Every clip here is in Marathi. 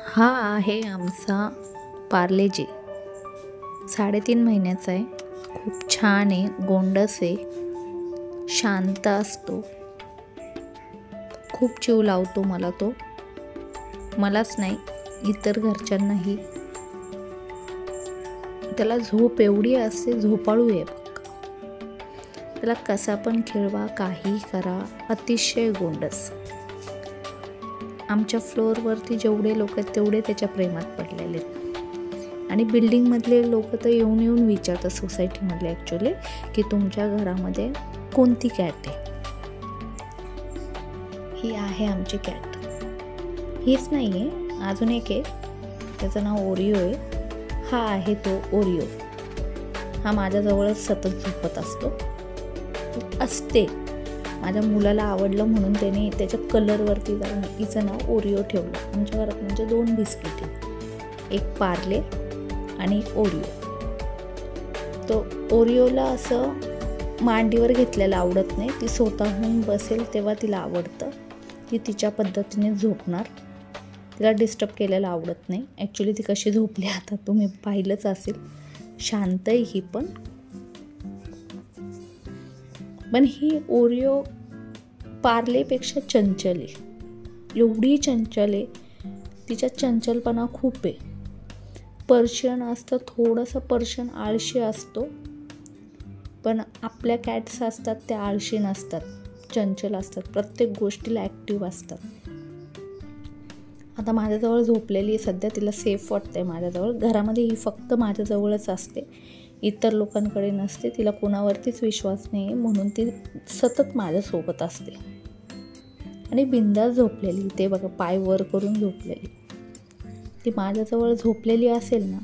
हा आहे आमचा पार्लेजी. 3.5 महिन्याचा आहे. खूप छान आहे, गोंडस आहे, शांत असतो, खूप जीव लावतो मला तो. मलाच नाही, इतर घरच्यांनाही. त्याला झोप एवढी असते, झोपाळू आहे बघ. त्याला कसा पण खेळवा, काही करा, अतिशय गोंडस. आमच्या फ्लोअरवरती जेवढे लोक आहेत तेवढे त्याच्या प्रेमात पडलेले आहेत. आणि बिल्डिंगमधले लोक तर येऊन येऊन विचारतात, सोसायटीमधले ॲक्च्युली, की तुमच्या घरामध्ये कोणती कॅट आहे. ही आहे आमची कॅट. हीच नाही आहे, अजून एक आहे, त्याचं नाव ओरिओ आहे. हा आहे तो ओरिओ. हा माझ्याजवळच सतत झोपत असते. माझ्या मुलाला आवडलं म्हणून त्याने त्याच्या कलरवरती जाऊन हिचं नाव ओरिओ ठेवलं. आमच्या घरात म्हणजे 2 बिस्किट आहेत, एक पार्ले आणि एक ओरिओ. तो ओरिओला असं मांडीवर घेतलेलं आवडत नाही. ती स्वतःहून बसेल तेव्हा तिला आवडतं. ती तिच्या पद्धतीने झोपणार. तिला डिस्टर्ब केलेलं आवडत नाही. ॲक्च्युली ती कशी झोपली आता तुम्ही पाहिलंच असेल. शांत आहे ही पण ही ओरिओ पार्लेपेक्षा चंचल आहे. एवढी चंचल आहे, तिच्या चंचलपणा खूप आहे. पर्शियन असतं, थोडंसं पर्शियन आळशी असतो, पण आपल्या कॅट्स असतात त्या आळशी नसतात, चंचल असतात, प्रत्येक गोष्टीला ॲक्टिव्ह असतात. आता माझ्याजवळ झोपलेली आहे सध्या, तिला सेफ वाटतंय माझ्याजवळ. घरामध्ये ही फक्त माझ्याजवळच असते, इतर लोकांकडे नसते. तिला कोणावरतीच विश्वास नाही म्हणून ती सतत माझ्यासोबत असते. आणि बिंदास झोपलेली, ते बघा पाय वर करून झोपलेली. ती माझ्याजवळ झोपलेली असेल ना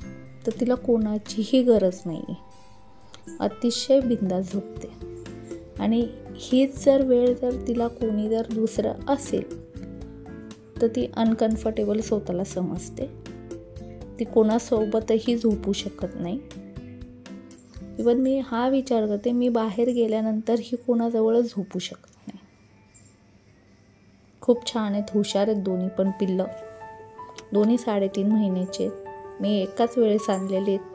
तर तिला कोणाचीही गरज नाही आहे. अतिशय बिंदास झोपते. आणि हीच वेळ जर तिला कोणी जर दुसरं असेल तर ती अनकम्फर्टेबल स्वतःला समजते. ती कोणासोबतही झोपू शकत नाही. इवन मी हा विचार करते, मी बाहेर गेल्यानंतर ही कोणाजवळ झोपू शकत नाही. खूप छान आहेत, हुशार आहेत दोन्ही पण पिल्लं. दोन्ही 3.5 महिन्याचे आहेत. मी एकाच वेळेस आणलेले आहेत.